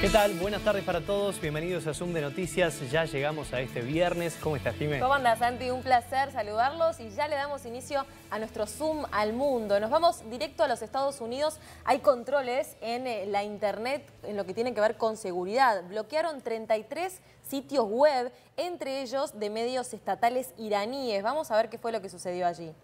¿Qué tal? Buenas tardes para todos, bienvenidos a Zoom de Noticias. Ya llegamos a este viernes. ¿Cómo estás, Jimé? ¿Cómo andas, Santi? Un placer saludarlos y ya le damos inicio a nuestro Zoom al mundo. Nos vamos directo a los Estados Unidos. Hay controles en la internet en lo que tiene que ver con seguridad. Bloquearon 33 sitios web, entre ellos de medios estatales iraníes. Vamos a ver qué fue lo que sucedió allí.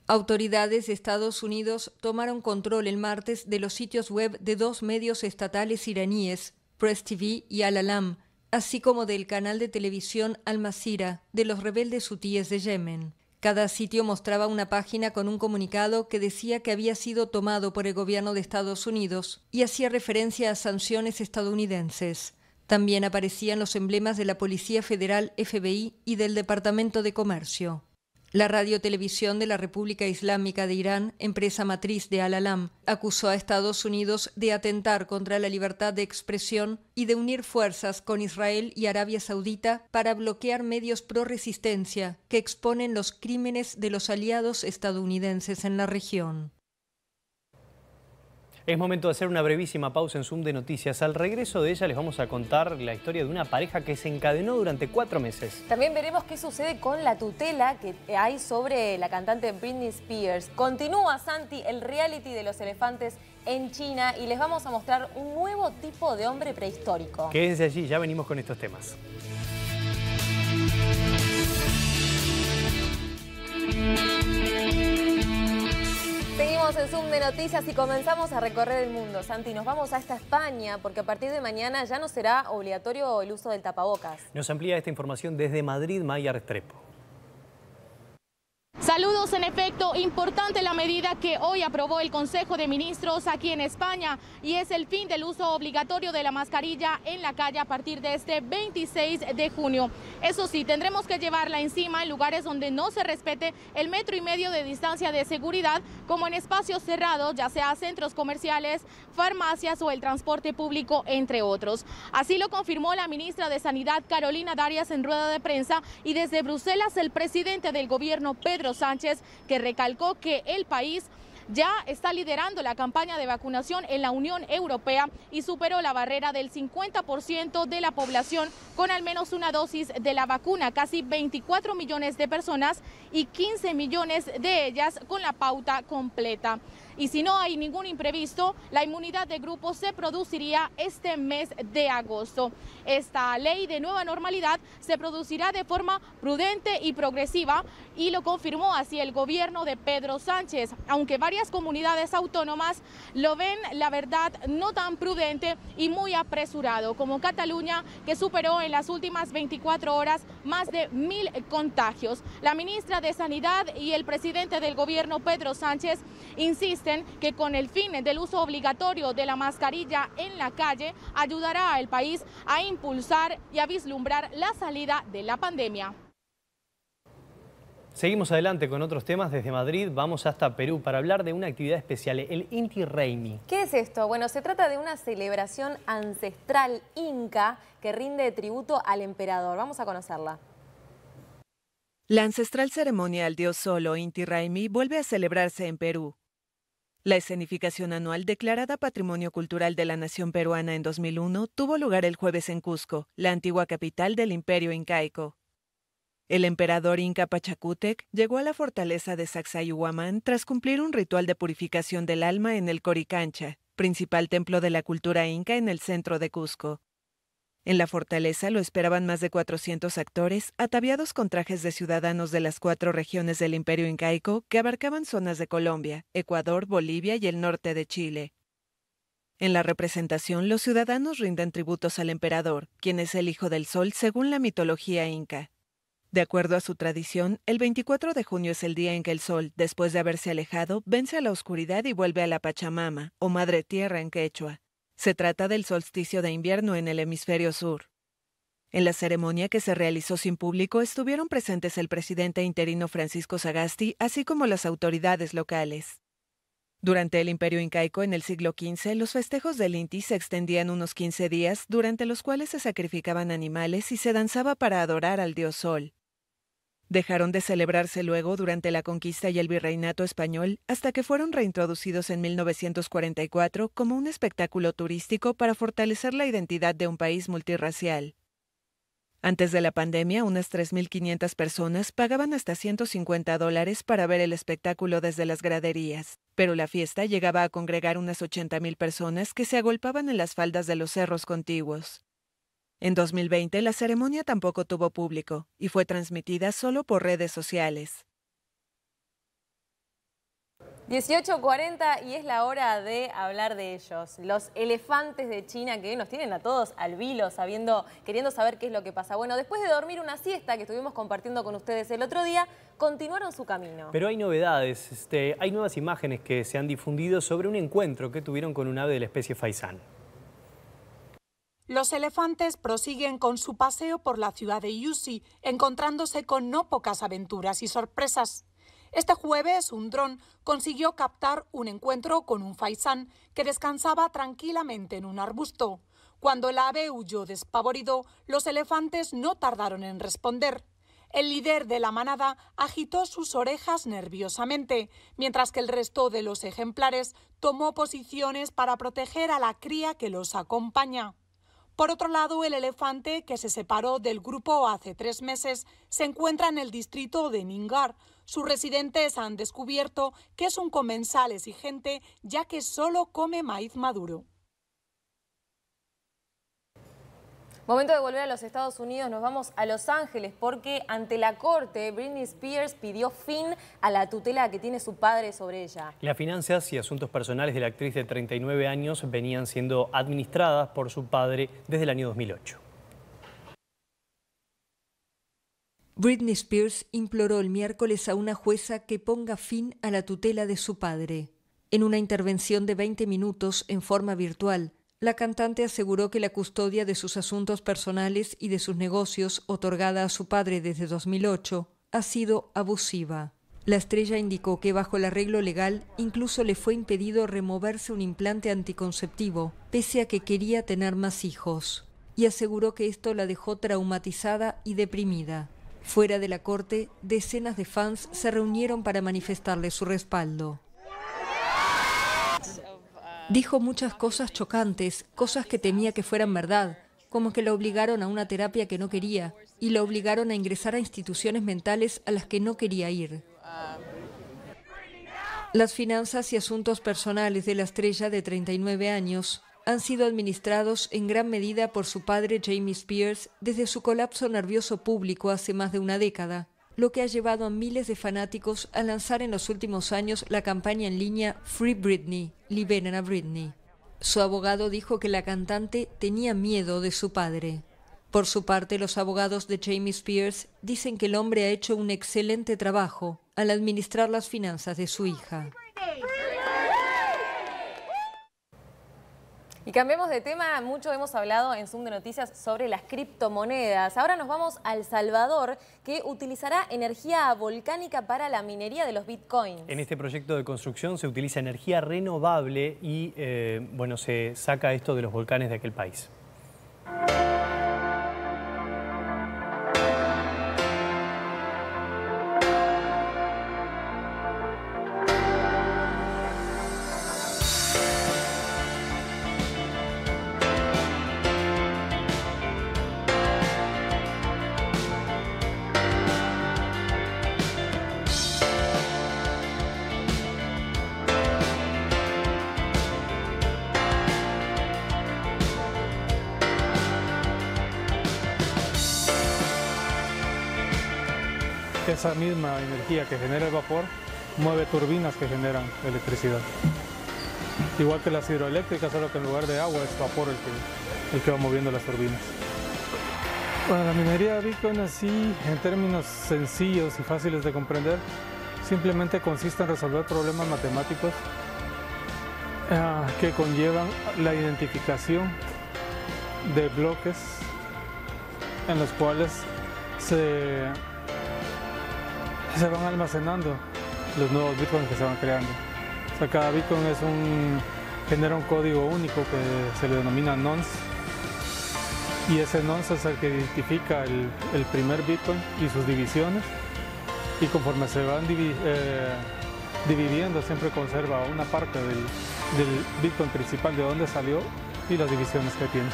Autoridades de Estados Unidos tomaron control el martes de los sitios web de dos medios estatales iraníes, Press TV y Al-Alam, así como del canal de televisión Al-Masira de los rebeldes hutíes de Yemen. Cada sitio mostraba una página con un comunicado que decía que había sido tomado por el gobierno de Estados Unidos y hacía referencia a sanciones estadounidenses. También aparecían los emblemas de la Policía Federal FBI y del Departamento de Comercio. La radiotelevisión de la República Islámica de Irán, empresa matriz de Al-Alam, acusó a Estados Unidos de atentar contra la libertad de expresión y de unir fuerzas con Israel y Arabia Saudita para bloquear medios pro-resistencia que exponen los crímenes de los aliados estadounidenses en la región. Es momento de hacer una brevísima pausa en Zoom de Noticias. Al regreso de ella les vamos a contar la historia de una pareja que se encadenó durante 4 meses. También veremos qué sucede con la tutela que hay sobre la cantante Britney Spears. Continúa, Santi, el reality de los elefantes en China y les vamos a mostrar un nuevo tipo de hombre prehistórico. Quédense allí, ya venimos con estos temas. Seguimos en Zoom de Noticias y comenzamos a recorrer el mundo. Santi, nos vamos hasta España porque a partir de mañana ya no será obligatorio el uso del tapabocas. Nos amplía esta información desde Madrid, Maya Restrepo. Saludos, en efecto, importante la medida que hoy aprobó el Consejo de Ministros aquí en España y es el fin del uso obligatorio de la mascarilla en la calle a partir de este 26 de junio. Eso sí, tendremos que llevarla encima en lugares donde no se respete el 1,5 metros de distancia de seguridad, como en espacios cerrados, ya sea centros comerciales, farmacias o el transporte público, entre otros. Así lo confirmó la ministra de Sanidad, Carolina Darias, en rueda de prensa, y desde Bruselas el presidente del gobierno, Pedro Sánchez, que recalcó que el país ya está liderando la campaña de vacunación en la Unión Europea y superó la barrera del 50% de la población con al menos una dosis de la vacuna, casi 24 millones de personas y 15 millones de ellas con la pauta completa. Y si no hay ningún imprevisto, la inmunidad de grupo se produciría este mes de agosto. Esta ley de nueva normalidad se producirá de forma prudente y progresiva y lo confirmó así el gobierno de Pedro Sánchez, aunque varias comunidades autónomas lo ven, la verdad, no tan prudente y muy apresurado, como Cataluña, que superó en las últimas 24 horas más de 1.000 contagios. La ministra de Sanidad y el presidente del gobierno, Pedro Sánchez, insisten que con el fin del uso obligatorio de la mascarilla en la calle ayudará al país a impulsar y a vislumbrar la salida de la pandemia. Seguimos adelante con otros temas. Desde Madrid vamos hasta Perú para hablar de una actividad especial, el Inti Raymi. ¿Qué es esto? Bueno, se trata de una celebración ancestral inca que rinde tributo al emperador. Vamos a conocerla. La ancestral ceremonia al dios Sol o Inti Raymi vuelve a celebrarse en Perú. La escenificación anual declarada Patrimonio Cultural de la Nación Peruana en 2001 tuvo lugar el jueves en Cusco, la antigua capital del Imperio Incaico. El emperador inca Pachacútec llegó a la fortaleza de Sacsayhuamán tras cumplir un ritual de purificación del alma en el Coricancha, principal templo de la cultura inca en el centro de Cusco. En la fortaleza lo esperaban más de 400 actores, ataviados con trajes de ciudadanos de las 4 regiones del Imperio Incaico que abarcaban zonas de Colombia, Ecuador, Bolivia y el norte de Chile. En la representación, los ciudadanos rinden tributos al emperador, quien es el hijo del sol según la mitología inca. De acuerdo a su tradición, el 24 de junio es el día en que el sol, después de haberse alejado, vence a la oscuridad y vuelve a la Pachamama, o Madre Tierra en quechua. Se trata del solsticio de invierno en el hemisferio sur. En la ceremonia, que se realizó sin público, estuvieron presentes el presidente interino Francisco Sagasti, así como las autoridades locales. Durante el Imperio Incaico en el siglo XV, los festejos del Inti se extendían unos 15 días, durante los cuales se sacrificaban animales y se danzaba para adorar al dios Sol. Dejaron de celebrarse luego durante la conquista y el virreinato español hasta que fueron reintroducidos en 1944 como un espectáculo turístico para fortalecer la identidad de un país multirracial. Antes de la pandemia, unas 3.500 personas pagaban hasta $150 para ver el espectáculo desde las graderías, pero la fiesta llegaba a congregar unas 80.000 personas que se agolpaban en las faldas de los cerros contiguos. En 2020, la ceremonia tampoco tuvo público y fue transmitida solo por redes sociales. 18:40 y es la hora de hablar de ellos. Los elefantes de China que nos tienen a todos al vilo, queriendo saber qué es lo que pasa. Bueno, después de dormir una siesta que estuvimos compartiendo con ustedes el otro día, continuaron su camino. Pero hay novedades, hay nuevas imágenes que se han difundido sobre un encuentro que tuvieron con un ave de la especie faisán. Los elefantes prosiguen con su paseo por la ciudad de Yusi, encontrándose con no pocas aventuras y sorpresas. Este jueves, un dron consiguió captar un encuentro con un faisán que descansaba tranquilamente en un arbusto. Cuando el ave huyó despavorido, los elefantes no tardaron en responder. El líder de la manada agitó sus orejas nerviosamente, mientras que el resto de los ejemplares tomó posiciones para proteger a la cría que los acompaña. Por otro lado, el elefante, que se separó del grupo hace 3 meses, se encuentra en el distrito de Ning'ar. Sus residentes han descubierto que es un comensal exigente, ya que solo come maíz maduro. Momento de volver a los Estados Unidos, nos vamos a Los Ángeles porque ante la corte Britney Spears pidió fin a la tutela que tiene su padre sobre ella. Las finanzas y asuntos personales de la actriz de 39 años venían siendo administradas por su padre desde el año 2008. Britney Spears imploró el miércoles a una jueza que ponga fin a la tutela de su padre. En una intervención de 20 minutos en forma virtual, la cantante aseguró que la custodia de sus asuntos personales y de sus negocios, otorgada a su padre desde 2008, ha sido abusiva. La estrella indicó que bajo el arreglo legal incluso le fue impedido removerse un implante anticonceptivo, pese a que quería tener más hijos, y aseguró que esto la dejó traumatizada y deprimida. Fuera de la corte, decenas de fans se reunieron para manifestarle su respaldo. Dijo muchas cosas chocantes, cosas que temía que fueran verdad, como que la obligaron a una terapia que no quería y la obligaron a ingresar a instituciones mentales a las que no quería ir. Las finanzas y asuntos personales de la estrella de 39 años han sido administrados en gran medida por su padre Jamie Spears desde su colapso nervioso público hace más de una década, lo que ha llevado a miles de fanáticos a lanzar en los últimos años la campaña en línea Free Britney, liberen a Britney. Su abogado dijo que la cantante tenía miedo de su padre. Por su parte, los abogados de Jamie Spears dicen que el hombre ha hecho un excelente trabajo al administrar las finanzas de su hija. Y cambiemos de tema, mucho hemos hablado en Zoom de Noticias sobre las criptomonedas. Ahora nos vamos a El Salvador, que utilizará energía volcánica para la minería de los bitcoins. En este proyecto de construcción se utiliza energía renovable y se saca esto de los volcanes de aquel país. Esa misma energía que genera el vapor mueve turbinas que generan electricidad. Igual que las hidroeléctricas, solo que en lugar de agua es vapor el que va moviendo las turbinas. Bueno, la minería de Bitcoin así, en términos sencillos y fáciles de comprender, simplemente consiste en resolver problemas matemáticos que conllevan la identificación de bloques en los cuales se van almacenando los nuevos bitcoins que se van creando. O sea, cada bitcoin genera un código único que se le denomina nonce, y ese nonce es el que identifica el primer bitcoin y sus divisiones, y conforme se van dividiendo siempre conserva una parte del Bitcoin principal de dónde salió y las divisiones que tiene.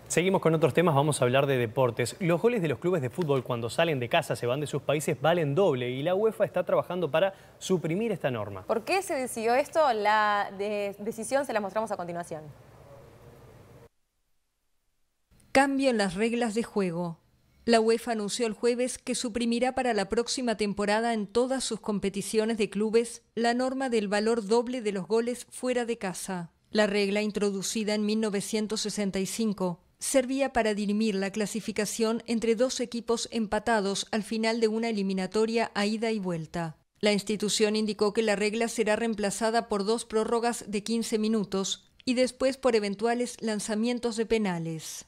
Seguimos con otros temas, vamos a hablar de deportes. Los goles de los clubes de fútbol cuando salen de casa, se van de sus países, valen doble y la UEFA está trabajando para suprimir esta norma. ¿Por qué se decidió esto? La decisión se la mostramos a continuación. Cambio en las reglas de juego. La UEFA anunció el jueves que suprimirá para la próxima temporada en todas sus competiciones de clubes la norma del valor doble de los goles fuera de casa. La regla, introducida en 1965, servía para dirimir la clasificación entre dos equipos empatados al final de una eliminatoria a ida y vuelta. La institución indicó que la regla será reemplazada por 2 prórrogas de 15 minutos y después por eventuales lanzamientos de penales.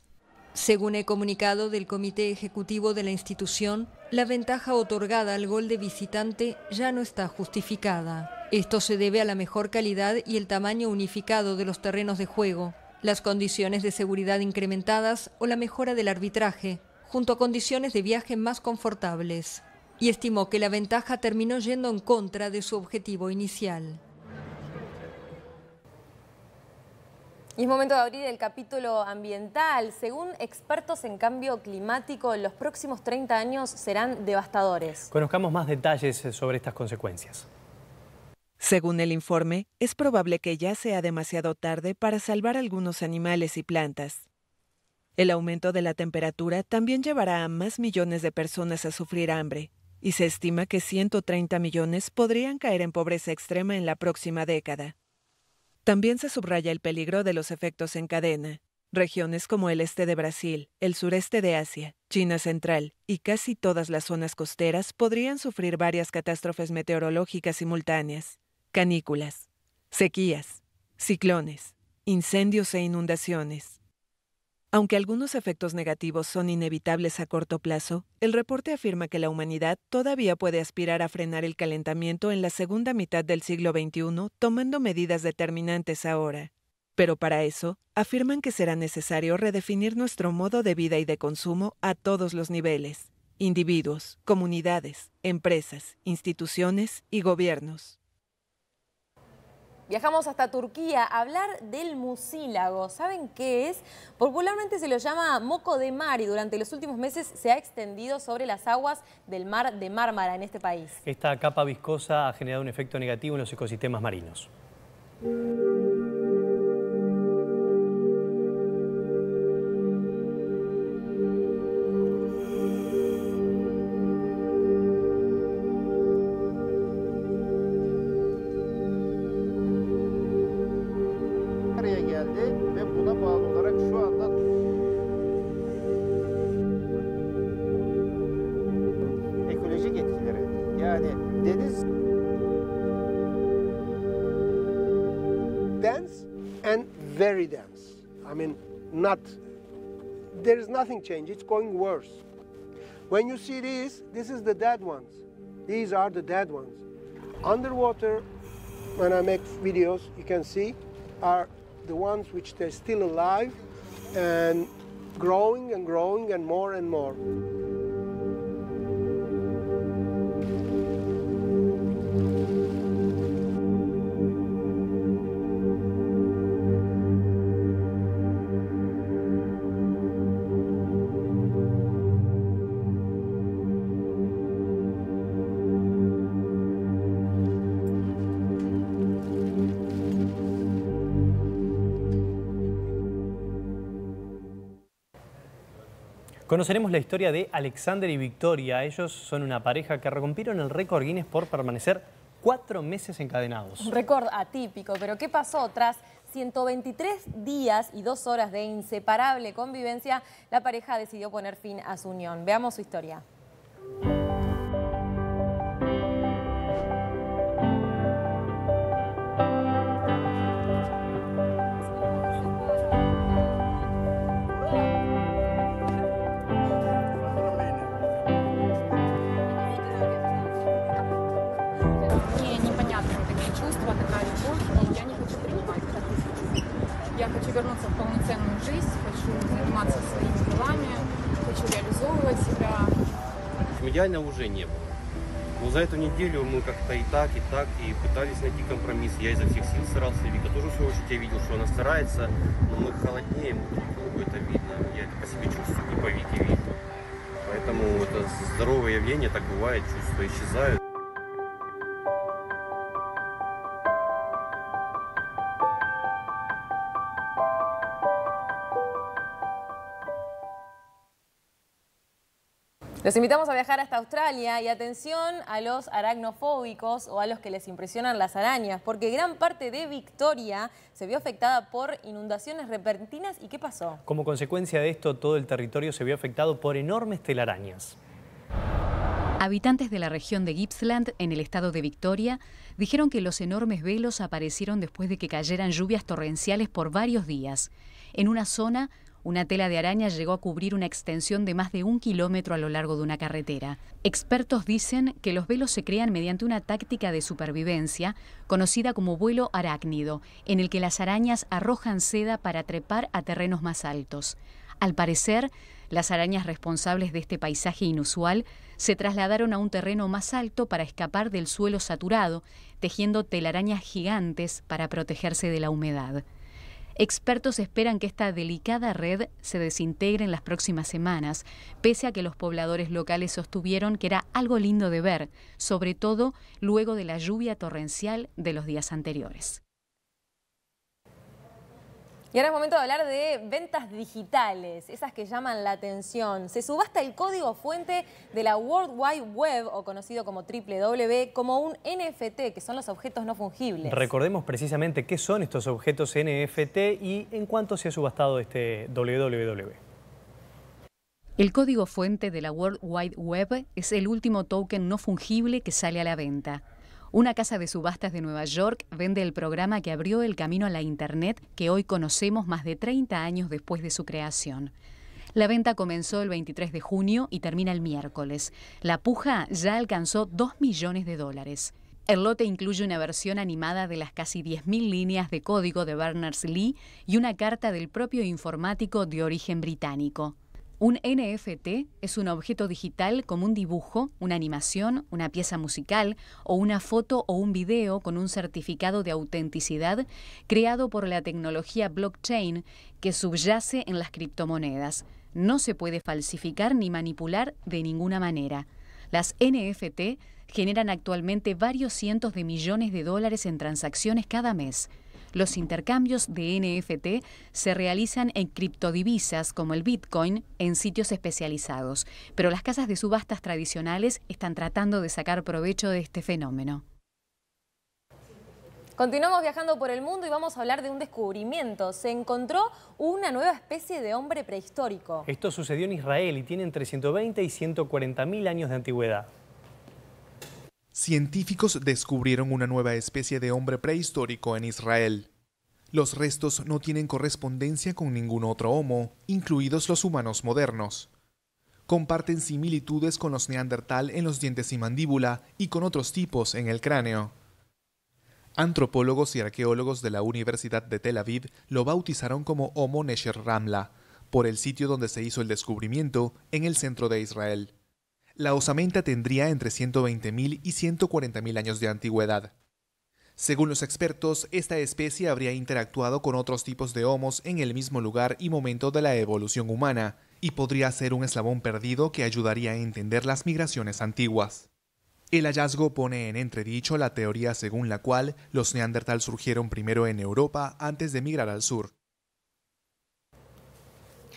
Según el comunicado del Comité Ejecutivo de la institución, la ventaja otorgada al gol de visitante ya no está justificada. Esto se debe a la mejor calidad y el tamaño unificado de los terrenos de juego, las condiciones de seguridad incrementadas o la mejora del arbitraje, junto a condiciones de viaje más confortables. Y estimó que la ventaja terminó yendo en contra de su objetivo inicial. Y es momento de abrir el capítulo ambiental. Según expertos en cambio climático, los próximos 30 años serán devastadores. Conozcamos más detalles sobre estas consecuencias. Según el informe, es probable que ya sea demasiado tarde para salvar algunos animales y plantas. El aumento de la temperatura también llevará a más millones de personas a sufrir hambre, y se estima que 130 millones podrían caer en pobreza extrema en la próxima década. También se subraya el peligro de los efectos en cadena. Regiones como el este de Brasil, el sureste de Asia, China central y casi todas las zonas costeras podrían sufrir varias catástrofes meteorológicas simultáneas: canículas, sequías, ciclones, incendios e inundaciones. Aunque algunos efectos negativos son inevitables a corto plazo, el reporte afirma que la humanidad todavía puede aspirar a frenar el calentamiento en la segunda mitad del siglo XXI, tomando medidas determinantes ahora. Pero para eso, afirman que será necesario redefinir nuestro modo de vida y de consumo a todos los niveles: individuos, comunidades, empresas, instituciones y gobiernos. Viajamos hasta Turquía a hablar del mucílago. ¿Saben qué es? Popularmente se lo llama moco de mar y durante los últimos meses se ha extendido sobre las aguas del mar de Mármara en este país. Esta capa viscosa ha generado un efecto negativo en los ecosistemas marinos. Ekolojik etkileri, yani deniz dense and very dense. I mean, there is nothing changed, it's going worse. When you see this is the dead ones. These are the dead ones. Underwater, when I make videos, you can see, are the ones which they're still alive and growing and growing and more and more. Conoceremos la historia de Alexander y Victoria. Ellos son una pareja que rompieron el récord Guinness por permanecer 4 meses encadenados. Un récord atípico, pero ¿qué pasó? Tras 123 días y 2 horas de inseparable convivencia, la pareja decidió poner fin a su unión. Veamos su historia. странные чувства, такая любовь, и я не хочу принимать такие чувства. Я хочу вернуться в полноценную жизнь, хочу заниматься своими делами, хочу реализовывать себя. Идеально уже не было. Но за эту неделю мы как-то и так, и пытались найти компромисс. Я изо всех сил старался, Вика тоже, в свою очередь, я видел, что она старается, но мы холоднее, мы друг другу это видно. Я это по себе чувствую, и по Вике видно. Поэтому это здоровое явление, так бывает, чувства исчезают. Los invitamos a viajar hasta Australia y atención a los aracnofóbicos o a los que les impresionan las arañas, porque gran parte de Victoria se vio afectada por inundaciones repentinas. ¿Y qué pasó? Como consecuencia de esto, todo el territorio se vio afectado por enormes telarañas. Habitantes de la región de Gippsland, en el estado de Victoria, dijeron que los enormes velos aparecieron después de que cayeran lluvias torrenciales por varios días. En una zona, una tela de araña llegó a cubrir una extensión de más de 1 kilómetro a lo largo de una carretera. Expertos dicen que los velos se crean mediante una táctica de supervivencia conocida como vuelo arácnido, en el que las arañas arrojan seda para trepar a terrenos más altos. Al parecer, las arañas responsables de este paisaje inusual se trasladaron a un terreno más alto para escapar del suelo saturado, tejiendo telarañas gigantes para protegerse de la humedad. Expertos esperan que esta delicada red se desintegre en las próximas semanas, pese a que los pobladores locales sostuvieron que era algo lindo de ver, sobre todo luego de la lluvia torrencial de los días anteriores. Y ahora es momento de hablar de ventas digitales, esas que llaman la atención. Se subasta el código fuente de la World Wide Web, o conocido como www, como un NFT, que son los objetos no fungibles. Recordemos precisamente qué son estos objetos NFT y en cuánto se ha subastado este www. El código fuente de la World Wide Web es el último token no fungible que sale a la venta. Una casa de subastas de Nueva York vende el programa que abrió el camino a la Internet que hoy conocemos más de 30 años después de su creación. La venta comenzó el 23 de junio y termina el miércoles. La puja ya alcanzó $2 millones. El lote incluye una versión animada de las casi 10.000 líneas de código de Berners-Lee y una carta del propio informático de origen británico. Un NFT es un objeto digital como un dibujo, una animación, una pieza musical o una foto o un video con un certificado de autenticidad creado por la tecnología blockchain que subyace en las criptomonedas. No se puede falsificar ni manipular de ninguna manera. Las NFT generan actualmente varios cientos de millones de dólares en transacciones cada mes. Los intercambios de NFT se realizan en criptodivisas como el Bitcoin en sitios especializados, pero las casas de subastas tradicionales están tratando de sacar provecho de este fenómeno. Continuamos viajando por el mundo y vamos a hablar de un descubrimiento. Se encontró una nueva especie de hombre prehistórico. Esto sucedió en Israel y tiene entre 120 y 140.000 años de antigüedad. Científicos descubrieron una nueva especie de hombre prehistórico en Israel. Los restos no tienen correspondencia con ningún otro homo, incluidos los humanos modernos. Comparten similitudes con los neandertal en los dientes y mandíbula y con otros tipos en el cráneo. Antropólogos y arqueólogos de la Universidad de Tel Aviv lo bautizaron como Homo Nesher Ramla, por el sitio donde se hizo el descubrimiento, en el centro de Israel. La osamenta tendría entre 120.000 y 140.000 años de antigüedad. Según los expertos, esta especie habría interactuado con otros tipos de homos en el mismo lugar y momento de la evolución humana, y podría ser un eslabón perdido que ayudaría a entender las migraciones antiguas. El hallazgo pone en entredicho la teoría según la cual los neandertal surgieron primero en Europa antes de migrar al sur.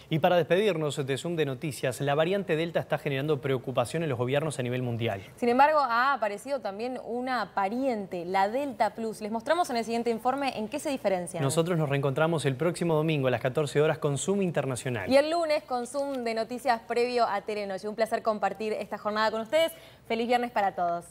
Y para despedirnos de Zoom de Noticias, la variante Delta está generando preocupación en los gobiernos a nivel mundial. Sin embargo, ha aparecido también una pariente, la Delta Plus. Les mostramos en el siguiente informe en qué se diferencian. Nosotros nos reencontramos el próximo domingo a las 14 horas con Zoom Internacional. Y el lunes con Zoom de Noticias previo a Telenoche. Un placer compartir esta jornada con ustedes. Feliz viernes para todos.